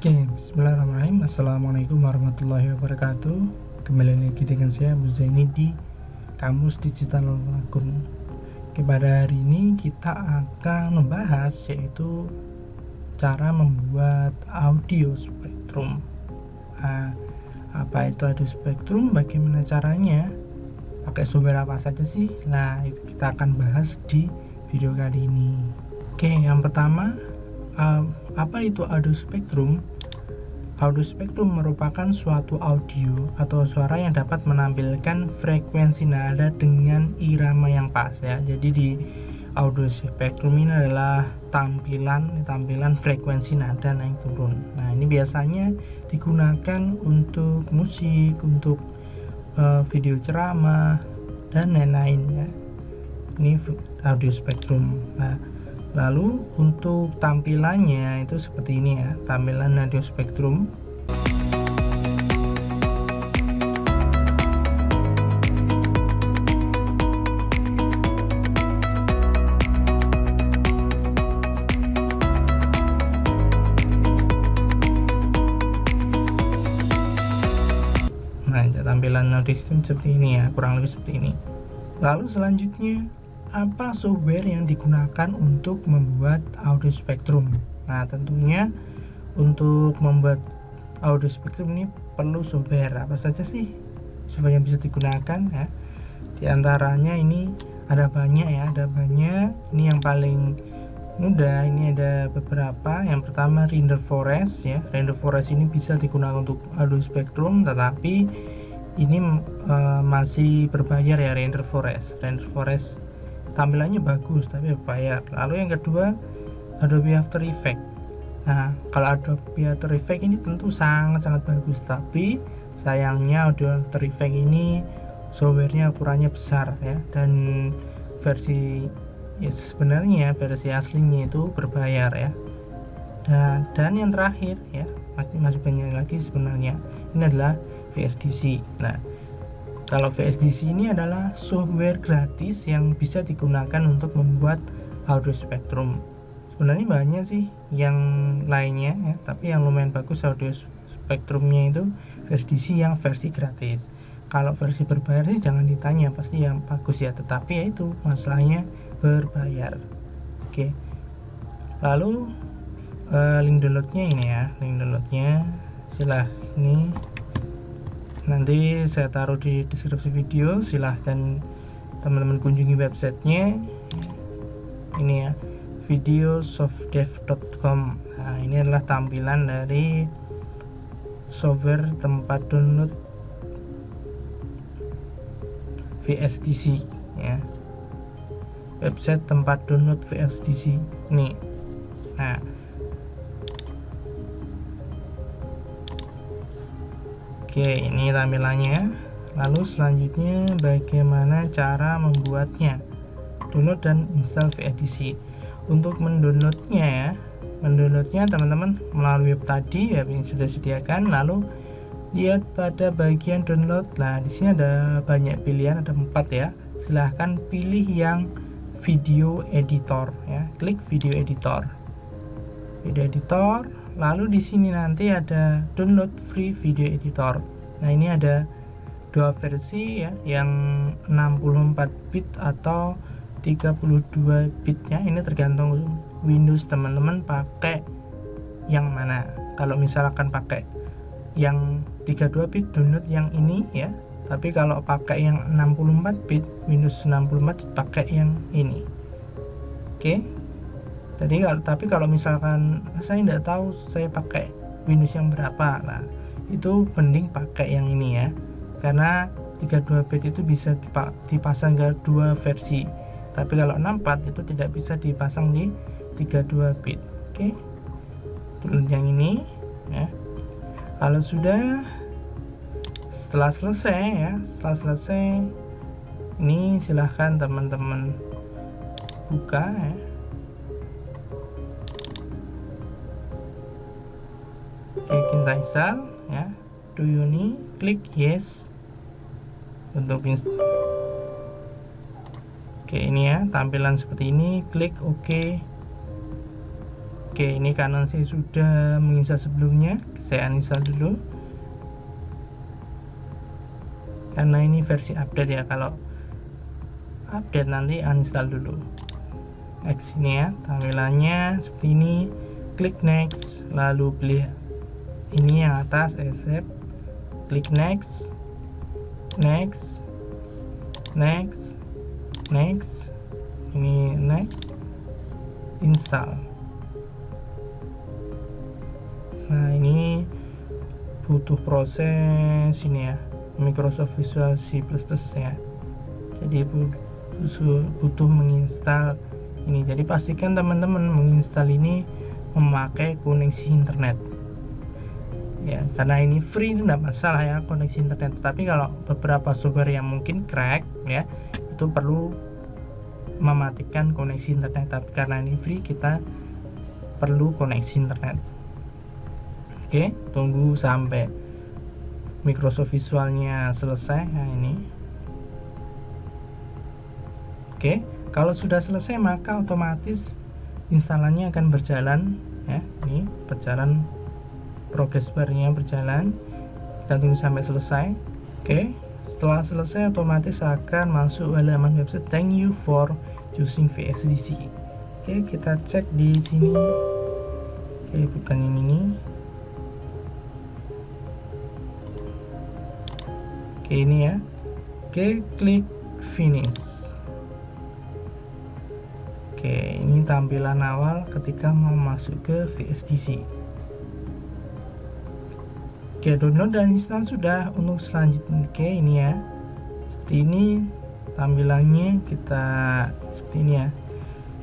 Oke, bismillahirrahmanirrahim. Assalamualaikum warahmatullahi wabarakatuh. Kembali lagi dengan saya Abu Zaini di Kamus Digital Akun. Oke, pada hari ini kita akan membahas yaitu cara membuat audio spektrum. Nah, apa itu audio spektrum? Bagaimana caranya? Pakai software apa saja sih? Nah, itu kita akan bahas di video kali ini. Oke, yang pertama, apa itu audio spektrum? Audio spektrum merupakan suatu audio atau suara yang dapat menampilkan frekuensi nada dengan irama yang pas ya. Jadi di audio spektrum ini adalah tampilan frekuensi nada naik turun. Nah, ini biasanya digunakan untuk musik, untuk video ceramah dan lain-lain ya. Ini audio spektrum. Nah, lalu untuk tampilannya itu seperti ini ya, tampilan audio spektrum. Nah, tampilan audio spektrum seperti ini ya, kurang lebih seperti ini. Lalu selanjutnya, apa software yang digunakan untuk membuat audio spektrum? Nah, tentunya untuk membuat audio spektrum ini perlu software. Apa saja sih software yang bisa digunakan ya? Di antaranya ini ada banyak ya, ada banyak. Ini yang paling mudah, ini ada beberapa. Yang pertama Render Forest ya. Render Forest ini bisa digunakan untuk audio spektrum, tetapi ini masih berbayar ya. Render Forest tampilannya bagus tapi berbayar. Lalu yang kedua Adobe After Effects. Nah, kalau Adobe After Effects ini tentu sangat bagus, tapi sayangnya Adobe After Effects ini softwarenya ukurannya besar ya, dan versi ya sebenarnya versi aslinya itu berbayar ya. Dan yang terakhir ya, masih banyak lagi sebenarnya, ini adalah VSDC. Nah, kalau VSDC ini adalah software gratis yang bisa digunakan untuk membuat audio spektrum. Sebenarnya banyak sih yang lainnya ya, tapi yang lumayan bagus audio spektrumnya itu VSDC yang versi gratis. Kalau versi berbayar sih jangan ditanya, pasti yang bagus ya, tetapi ya itu masalahnya berbayar. Oke. Lalu link downloadnya ini ya, link downloadnya silahkan ini. Nanti saya taruh di deskripsi video, silahkan teman-teman kunjungi websitenya. Ini ya, videosoftdev.com. Nah, ini adalah tampilan dari software tempat download VSDC ya. Website tempat download VSDC ini. Nah, oke, ini tampilannya. Lalu selanjutnya bagaimana cara membuatnya? Download dan install VSDC. Untuk mendownloadnya teman-teman melalui web tadi ya, yang sudah disediakan. Lalu lihat pada bagian download. Nah, di sini ada banyak pilihan, ada 4 ya. Silahkan pilih yang video editor ya. Klik video editor. Lalu di sini nanti ada download free video editor. Nah, ini ada dua versi ya, yang 64 bit atau 32 bit ya. Ini tergantung Windows teman-teman pakai yang mana. Kalau misalkan pakai yang 32 bit, download yang ini ya. Tapi kalau pakai yang 64 bit, Windows 64 pakai yang ini. Oke. Tapi kalau misalkan saya tidak tahu saya pakai Windows yang berapa, nah itu mending pakai yang ini ya, karena 32 bit itu bisa dipasang ke dua versi, tapi kalau 64 itu tidak bisa dipasang di 32 bit. Oke, download yang ini ya. Kalau setelah selesai ini silahkan teman-teman buka ya. Kita install ya. Do you need? Klik yes untuk install. Oke, ini ya tampilan seperti ini. Klik OK. Oke, ini karena saya sudah menginstal sebelumnya, saya uninstall dulu karena ini versi update ya. Kalau update nanti uninstall dulu. Next ini ya, tampilannya seperti ini. Klik next, lalu pilih ini yang atas, accept, klik next, next, next, next, ini next, install. Nah, ini butuh proses ini ya, Microsoft Visual C++ ya. Jadi butuh menginstal ini. Jadi pastikan teman-teman menginstal ini memakai koneksi internet ya, karena ini free itu tidak masalah ya koneksi internet. Tapi kalau beberapa software yang mungkin crack ya, itu perlu mematikan koneksi internet. Tapi karena ini free, kita perlu koneksi internet. Oke, tunggu sampai Microsoft Visualnya selesai. Nah, ini oke, kalau sudah selesai maka otomatis instalannya akan berjalan ya. Ini berjalan, progress bar-nya berjalan. Kita tunggu sampai selesai. Oke, setelah selesai otomatis akan masuk halaman website thank you for choosing VSDC. Oke, kita cek di sini. Oke, bukan yang ini. Oke, ini ya. Oke, klik finish. Oke, ini tampilan awal ketika mau masuk ke VSDC. Oke, download dan install sudah. Untuk selanjutnya, oke, ini ya, seperti ini tampilannya. Kita seperti ini ya,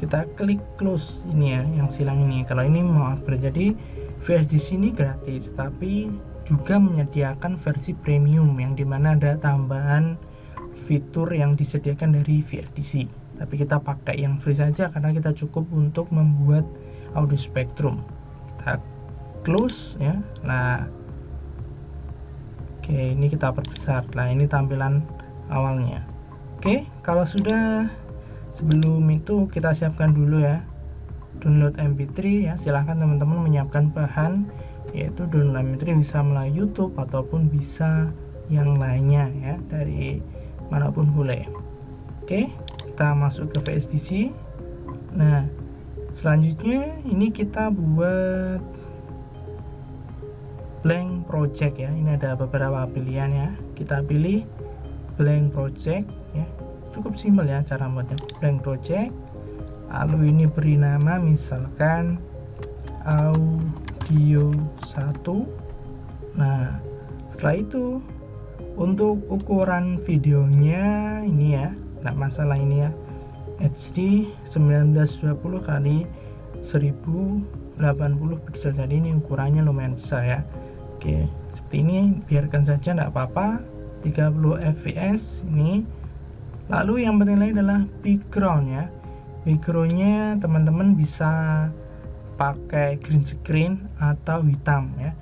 kita klik close ini ya, yang silang ini. Kalau ini mau upgrade, jadi VSDC ini gratis, tapi juga menyediakan versi premium yang dimana ada tambahan fitur yang disediakan dari VSDC. Tapi kita pakai yang free saja karena kita cukup untuk membuat audio spektrum. Kita close ya. Nah, oke, ini kita perbesar. Nah, ini tampilan awalnya. Oke, kalau sudah, sebelum itu kita siapkan dulu ya download MP3 ya. Silahkan teman-teman menyiapkan bahan, yaitu download MP3 bisa melalui YouTube ataupun bisa yang lainnya ya, dari manapun boleh. Oke, kita masuk ke VSDC. Nah, selanjutnya ini kita buat blank project ya. Ini ada beberapa pilihan ya. Kita pilih blank project ya. Cukup simpel ya cara buatnya, blank project. Lalu ini beri nama misalkan audio 1. Nah, setelah itu untuk ukuran videonya ini ya, nggak masalah ini ya, HD 1920 kali 1080 pixel. Jadi ini ukurannya lumayan besar ya. Oke, seperti ini, biarkan saja, nggak apa-apa. 30 fps ini. Lalu yang penting lagi adalah background ya. Backgroundnya teman-teman bisa pakai green screen atau hitam ya.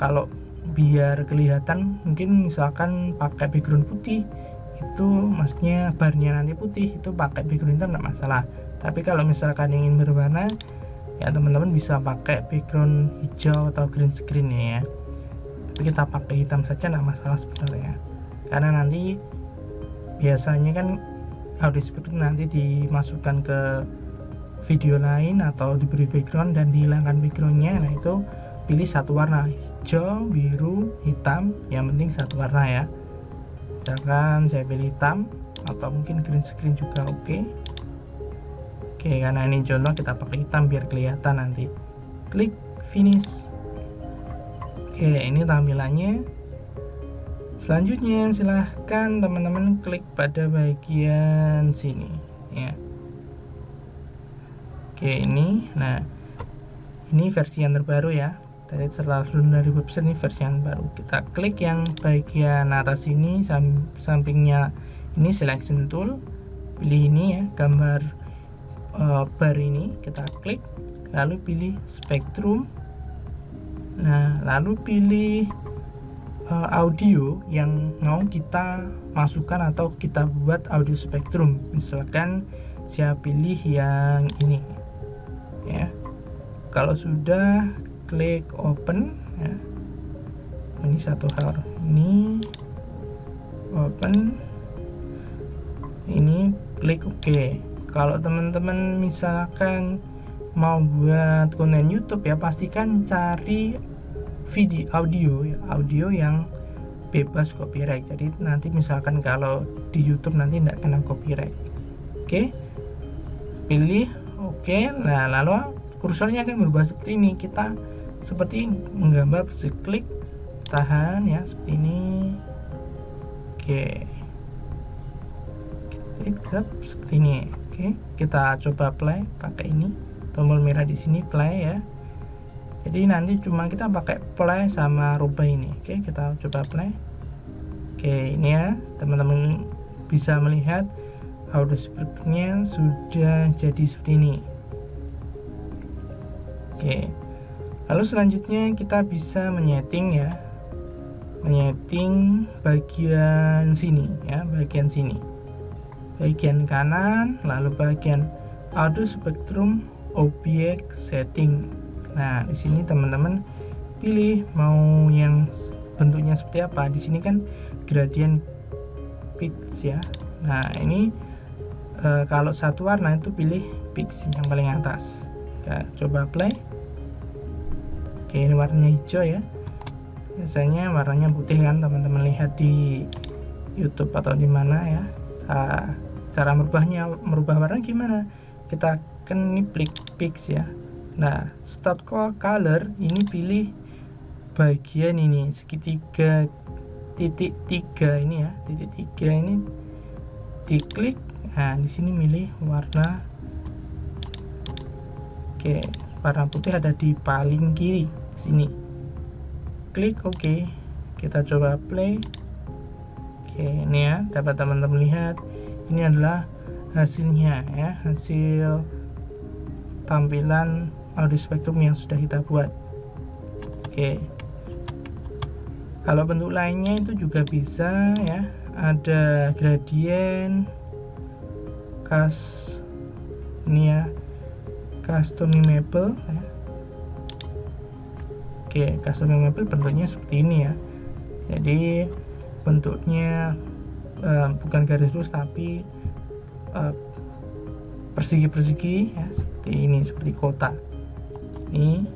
Kalau biar kelihatan, mungkin misalkan pakai background putih, itu maksudnya barnya nanti putih, itu pakai background hitam tidak masalah. Tapi kalau misalkan ingin berwarna ya, teman-teman bisa pakai background hijau atau green screen ya. Tapi kita pakai hitam saja tidak masalah sebenarnya, karena nanti biasanya kan audio spektrum nanti dimasukkan ke video lain atau diberi background dan dihilangkan backgroundnya. Nah, itu pilih satu warna, hijau, biru, hitam, yang penting satu warna ya. Misalkan saya pilih hitam atau mungkin green screen juga oke. Oke, karena ini contoh kita pakai hitam biar kelihatan nanti. Klik finish. Oke, ini tampilannya. Selanjutnya silahkan teman-teman klik pada bagian sini ya. Oke, ini, nah ini versi yang terbaru ya. Tadi terlalu dari website, ini versi yang baru. Kita klik yang bagian atas ini, sampingnya ini selection tool, pilih ini ya, gambar bar ini, kita klik, lalu pilih spektrum. Nah, lalu pilih audio yang mau kita masukkan atau kita buat audio spektrum. Misalkan saya pilih yang ini ya. Kalau sudah, klik open ya. Ini satu hal, ini open, ini klik OK. Kalau teman-teman misalkan mau buat konten YouTube ya, pastikan cari audio yang bebas copyright. Jadi nanti misalkan kalau di YouTube nanti tidak kena copyright. Oke, pilih OK. Nah, lalu kursornya akan berubah seperti ini. Kita seperti menggambar, klik, tahan ya, seperti ini. Oke, klik seperti ini. Oke, kita coba play pakai ini, tombol merah di sini, play ya. Jadi nanti cuma kita pakai play sama rubah ini. Oke, kita coba play. Oke, ini ya, teman-teman bisa melihat audio spektrum-nya sudah jadi seperti ini. Oke, lalu selanjutnya kita bisa menyeting ya, menyeting bagian sini ya, bagian kanan, lalu bagian audio spektrum objek setting. Nah, di sini teman-teman pilih mau yang bentuknya seperti apa. Di sini kan gradient pitch ya. Nah, ini kalau satu warna itu pilih pitch yang paling atas. Kita coba play. Oke, ini warnanya hijau ya. Biasanya warnanya putih kan, teman-teman lihat di YouTube atau di mana ya. Cara merubah warna gimana? Kita kan ini klik pitch ya. Nah, start color ini pilih bagian ini segitiga titik 3 ini ya, titik 3 ini diklik. Nah, di sini milih warna. Oke, warna putih ada di paling kiri sini. Klik OK. Kita coba play. Oke, ini ya, dapat teman-teman lihat. Ini adalah hasilnya ya, hasil tampilan audio spektrum yang sudah kita buat. Oke, kalau bentuk lainnya itu juga bisa ya, ada gradient, ini ya, customizable ya. Oke, customizable bentuknya seperti ini ya. Jadi bentuknya bukan garis lurus tapi persegi-persegi ya, seperti ini, seperti kotak ini.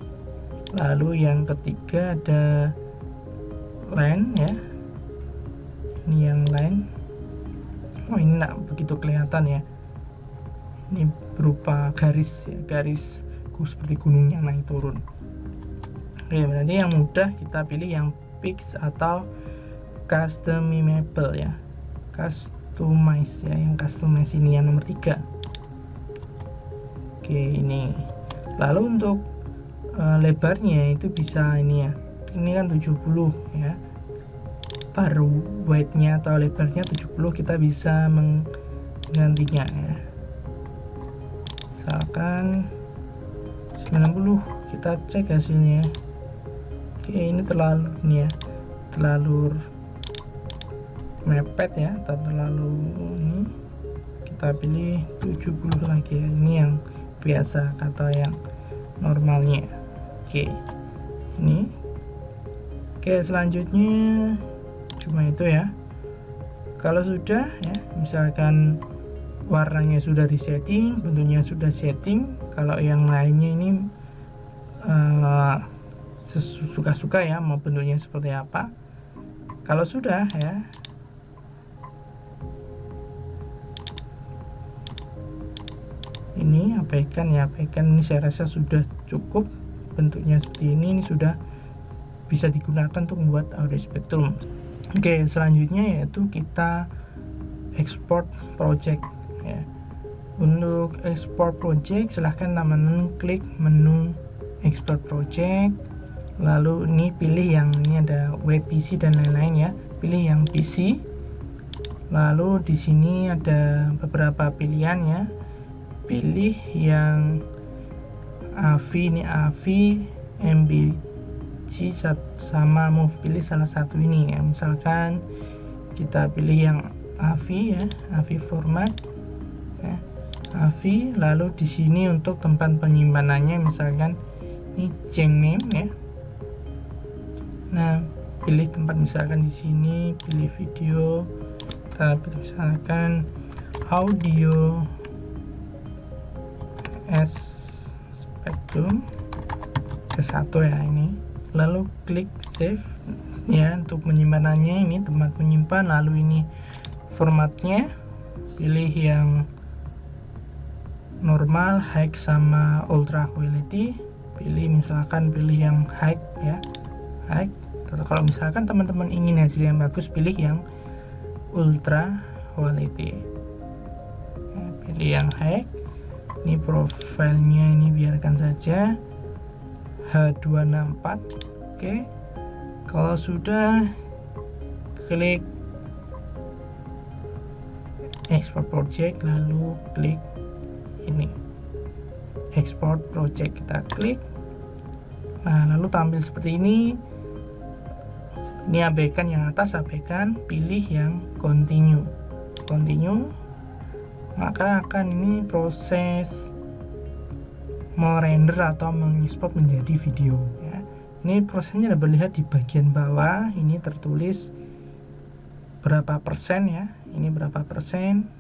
Lalu yang ketiga ada line ya, ini yang line. Oh, ini enggak begitu kelihatan ya, ini berupa garis ya, garis seperti gunung yang naik turun. Oke, berarti yang mudah kita pilih yang fix atau customizable ya, customize ya, yang customize ini yang nomor 3. Oke, ini lalu untuk lebarnya itu bisa ini ya, ini kan 70 ya, per width-nya atau lebarnya 70, kita bisa menggantinya ya, misalkan 90. Kita cek hasilnya. Oke, ini terlalu ini ya, terlalu mepet ya, atau terlalu ini, kita pilih 70 lagi ya, ini yang biasa atau yang normalnya. Oke, ini. Oke, selanjutnya cuma itu ya. Kalau sudah ya, misalkan warnanya sudah disetting, bentuknya sudah setting, kalau yang lainnya ini suka-suka ya, mau bentuknya seperti apa. Kalau sudah ya, ini abaikan ya, abaikan. Ini saya rasa sudah cukup bentuknya seperti ini sudah bisa digunakan untuk membuat audio spektrum. Oke, selanjutnya yaitu kita export project ya. Untuk export project silahkan teman-teman klik menu export project, lalu ini pilih yang ini ada web PC dan lain-lain ya, pilih yang PC. Lalu di sini ada beberapa pilihan ya, pilih yang AVI, ini AVI, MBG sama MOV, pilih salah satu ini ya. Misalkan kita pilih yang AVI ya, AVI format ya, AVI. Lalu di sini untuk tempat penyimpanannya misalkan Ini change name ya. Nah, pilih tempat, misalkan di sini pilih video, tapi misalkan audio as Spectrum ke-1 ya ini. Lalu klik save ya untuk menyimpanannya, ini tempat menyimpan. Lalu ini formatnya, pilih yang normal, high sama ultra quality. Misalkan pilih yang high ya, high. Kalau misalkan teman-teman ingin hasil yang bagus, pilih yang ultra quality ya, pilih yang high. Ini profilnya ini biarkan saja H264. oke. Kalau sudah, klik export project, lalu klik ini export project, kita klik. Nah, lalu tampil seperti ini. Ini abaikan yang atas, abaikan, pilih yang continue, maka akan ini proses merender atau mengekspor menjadi video ya. Ini prosesnya dapat lihat di bagian bawah, ini tertulis berapa persen ya, ini berapa persen.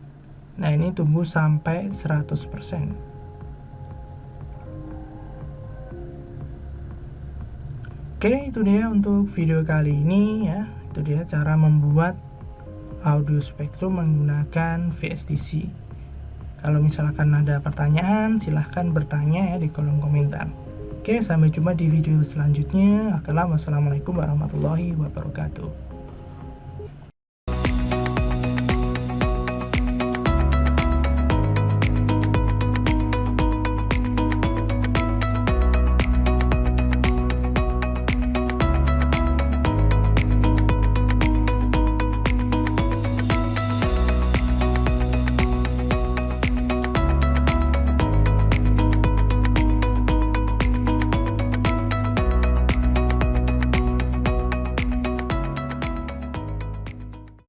Nah, ini tunggu sampai 100%. Oke, itu dia untuk video kali ini ya. Itu dia cara membuat audio Spectrum menggunakan VSDC. Kalau misalkan ada pertanyaan, silahkan bertanya ya di kolom komentar. Oke, sampai jumpa di video selanjutnya. Wassalamualaikum warahmatullahi wabarakatuh.